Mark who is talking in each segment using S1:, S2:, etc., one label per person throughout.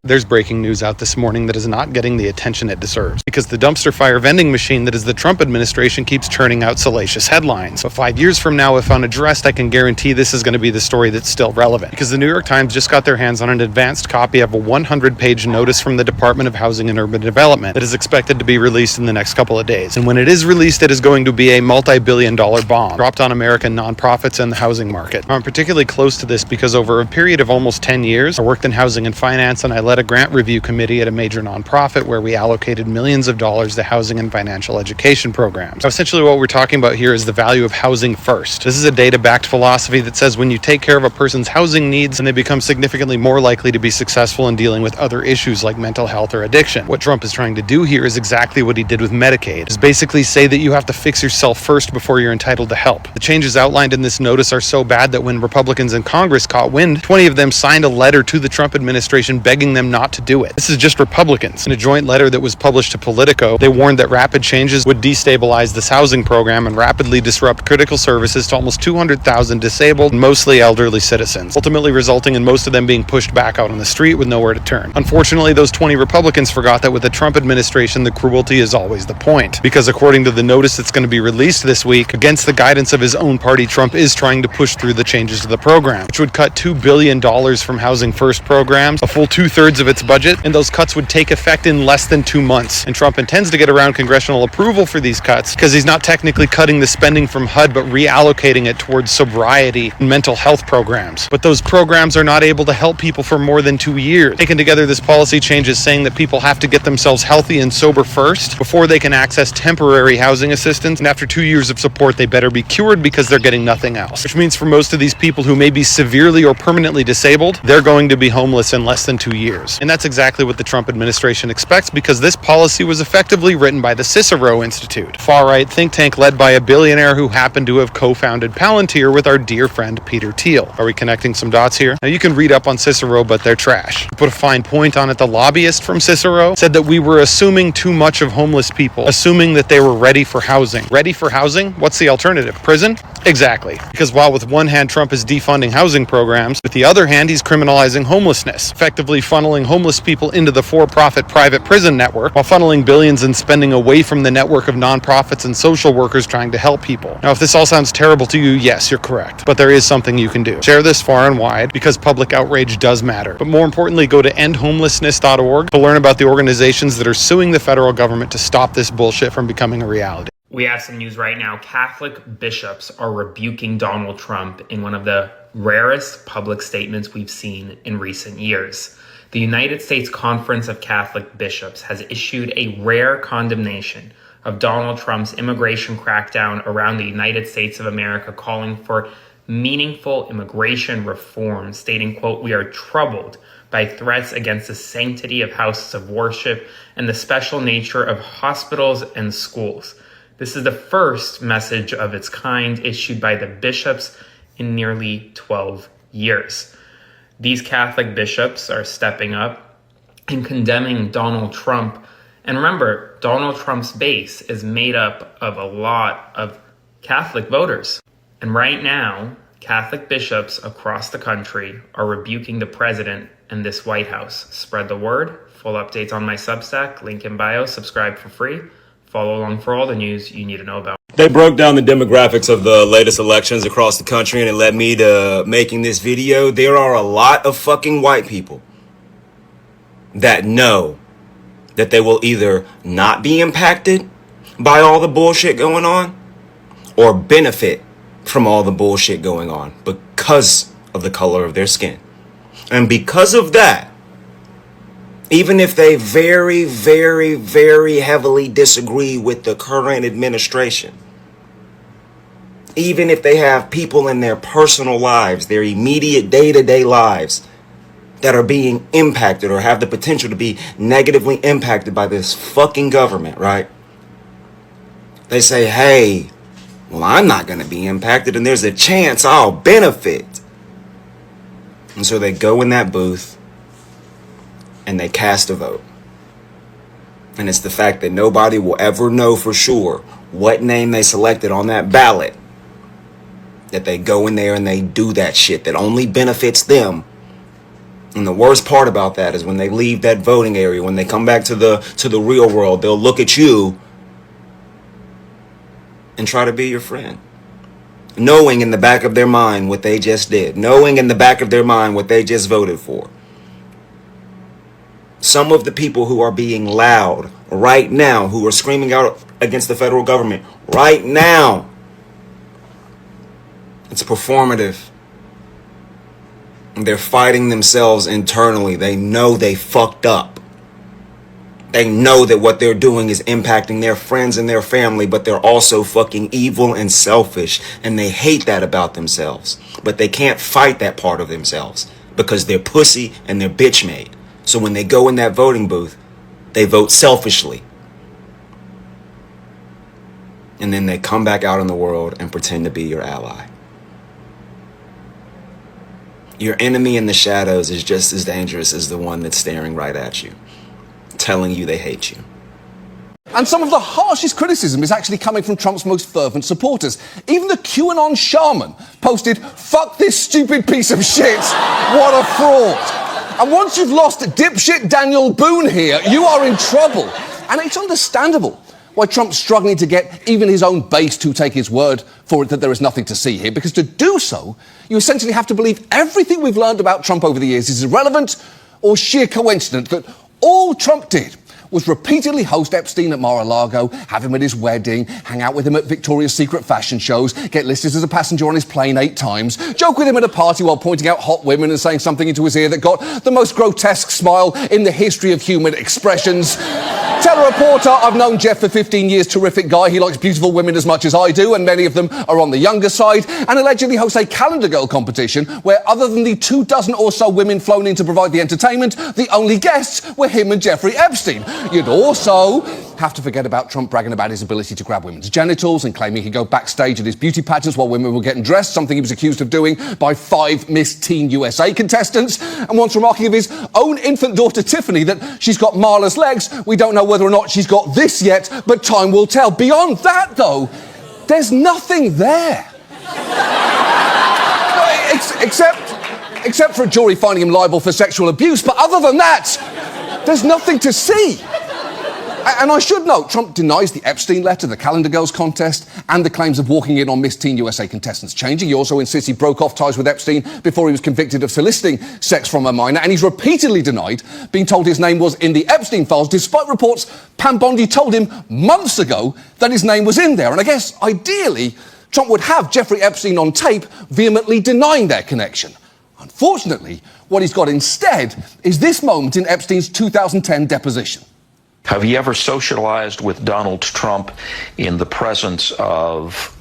S1: There's breaking news out this morning that is not getting the attention it deserves, because the dumpster fire vending machine that is the Trump administration keeps churning out salacious headlines. But 5 years from now, if unaddressed, I can guarantee this is going to be the story that's still relevant, because the New York Times just got their hands on an advanced copy of a 100-page notice from the Department of Housing and Urban Development that is expected to be released in the next couple of days. And when it is released, it is going to be a multi-billion-dollar bomb dropped on American nonprofits and the housing market. I'm particularly close to this because over a period of almost 10 years, I worked in housing and finance, and I led a grant review committee at a major nonprofit where we allocated millions of dollars to housing and financial education programs. So essentially what we're talking about here is the value of housing first. This is a data-backed philosophy that says when you take care of a person's housing needs, then they become significantly more likely to be successful in dealing with other issues like mental health or addiction. What Trump is trying to do here is exactly what he did with Medicaid, is basically say that you have to fix yourself first before you're entitled to help. The changes outlined in this notice are so bad that when Republicans in Congress caught wind, 20 of them signed a letter to the Trump administration begging them not to do it. This is just Republicans. In a joint letter that was published to Politico, they warned that rapid changes would destabilize this housing program and rapidly disrupt critical services to almost 200,000 disabled, mostly elderly citizens, ultimately resulting in most of them being pushed back out on the street with nowhere to turn. Unfortunately, those 20 Republicans forgot that with the Trump administration, the cruelty is always the point, because according to the notice that's going to be released this week, against the guidance of his own party, Trump is trying to push through the changes to the program, which would cut $2 billion from Housing First programs, a full 2/3 of its budget, and those cuts would take effect in less than 2 months. And Trump intends to get around congressional approval for these cuts because he's not technically cutting the spending from HUD, but reallocating it towards sobriety and mental health programs. But those programs are not able to help people for more than 2 years. Taken together, this policy change is saying that people have to get themselves healthy and sober first before they can access temporary housing assistance, and after 2 years of support, they better be cured because they're getting nothing else. Which means for most of these people who may be severely or permanently disabled, they're going to be homeless in less than 2 years. And that's exactly what the Trump administration expects, because this policy was effectively written by the Cicero Institute, a far-right think tank led by a billionaire who happened to have co-founded Palantir with our dear friend Peter Thiel. Are we connecting some dots here? Now you can read up on Cicero, but they're trash. To put a fine point on it, the lobbyist from Cicero said that we were assuming too much of homeless people, assuming that they were ready for housing. Ready for housing? What's the alternative? Prison? Exactly. Because while with one hand Trump is defunding housing programs, with the other hand he's criminalizing homelessness, effectively funneling homeless people into the for-profit private prison network, while funneling billions in spending away from the network of nonprofits and social workers trying to help people. Now, if this all sounds terrible to you, yes, you're correct. But there is something you can do. Share this far and wide, because public outrage does matter. But more importantly, go to endhomelessness.org to learn about the organizations that are suing the federal government to stop this bullshit from becoming a reality.
S2: We have some news right now. Catholic bishops are rebuking Donald Trump in one of the rarest public statements we've seen in recent years. The United States Conference of Catholic Bishops has issued a rare condemnation of Donald Trump's immigration crackdown around the United States of America, calling for meaningful immigration reform, stating, quote, "We are troubled by threats against the sanctity of houses of worship and the special nature of hospitals and schools." This is the first message of its kind issued by the bishops in nearly 12 years. These Catholic bishops are stepping up and condemning Donald Trump. And remember, Donald Trump's base is made up of a lot of Catholic voters. And right now, Catholic bishops across the country are rebuking the president and this White House. Spread the word. Full updates on my Substack, link in bio, subscribe for free. Follow along for all the news you need to know about.
S3: They broke down the demographics of the latest elections across the country, and it led me to making this video. There are a lot of fucking white people that know that they will either not be impacted by all the bullshit going on or benefit from all the bullshit going on because of the color of their skin. And because of that, even if they very, very, very heavily disagree with the current administration, even if they have people in their personal lives, their immediate day-to-day lives that are being impacted or have the potential to be negatively impacted by this fucking government, right? They say, hey, well, I'm not going to be impacted and there's a chance I'll benefit. And so they go in that booth and they cast a vote. And it's the fact that nobody will ever know for sure what name they selected on that ballot, that they go in there and they do that shit that only benefits them And the worst part about that is when they leave that voting area, when they come back to the real world, they'll look at you and try to be your friend. Knowing in the back of their mind what they just did. Knowing in the back of their mind what they just voted for. Some of the people who are being loud right now, who are screaming out against the federal government right now, it's performative. They're fighting themselves internally. They know they fucked up. They know that what they're doing is impacting their friends and their family, but they're also fucking evil and selfish, and they hate that about themselves. But they can't fight that part of themselves because they're pussy and they're bitch made. So when they go in that voting booth, they vote selfishly. And then they come back out in the world and pretend to be your ally. Your enemy in the shadows is just as dangerous as the one that's staring right at you, telling you they hate you.
S4: And some of the harshest criticism is actually coming from Trump's most fervent supporters. Even the QAnon shaman posted, "Fuck this stupid piece of shit, what a fraud." And once you've lost dipshit Daniel Boone here, you are in trouble. And it's understandable why Trump's struggling to get even his own base to take his word for it that there is nothing to see here, because to do so, you essentially have to believe everything we've learned about Trump over the years is irrelevant or sheer coincidence, that all Trump did was repeatedly host Epstein at Mar-a-Lago, have him at his wedding, hang out with him at Victoria's Secret fashion shows, get listed as a passenger on his plane 8 times, joke with him at a party while pointing out hot women and saying something into his ear that got the most grotesque smile in the history of human expressions. Tell a reporter, "I've known Jeff for 15 years, terrific guy. He likes beautiful women as much as I do, and many of them are on the younger side," and allegedly hosts a calendar girl competition where, other than the 24 or so women flown in to provide the entertainment, the only guests were him and Jeffrey Epstein. You'd also have to forget about Trump bragging about his ability to grab women's genitals and claiming he'd go backstage at his beauty pageants while women were getting dressed, something he was accused of doing by 5 Miss Teen USA contestants, and once remarking of his own infant daughter Tiffany that she's got Marla's legs. We don't know whether or not she's got this yet, but time will tell. Beyond that, though, there's nothing there. Except for a jury finding him liable for sexual abuse, but other than that, there's nothing to see. And I should note, Trump denies the Epstein letter, the Calendar Girls contest, and the claims of walking in on Miss Teen USA contestants changing. He also insists he broke off ties with Epstein before he was convicted of soliciting sex from a minor, and he's repeatedly denied being told his name was in the Epstein files, despite reports Pam Bondi told him months ago that his name was in there. And I guess, ideally, Trump would have Jeffrey Epstein on tape vehemently denying their connection. Unfortunately, what he's got instead is this moment in Epstein's 2010 deposition.
S5: Have you ever socialized with Donald Trump in the presence of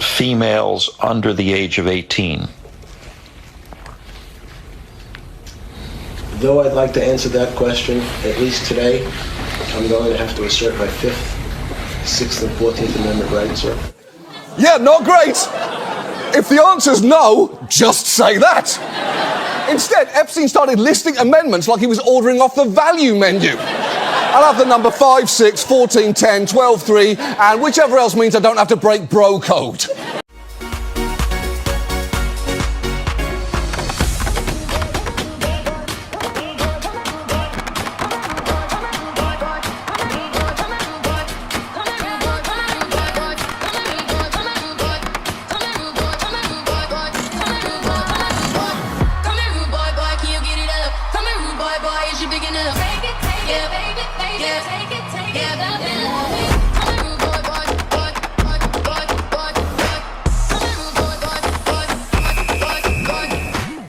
S5: females under the age of 18?
S6: Though I'd like to answer that question, at least today, I'm going to have to assert my 5th, 6th, and 14th Amendment rights, sir.
S4: Yeah, not great. If the answer's no, just say that. Instead, Epstein started listing amendments like he was ordering off the value menu. I'll have the number 5, 6, 14, 10, 12, 3, and whichever else means I don't have to break bro code.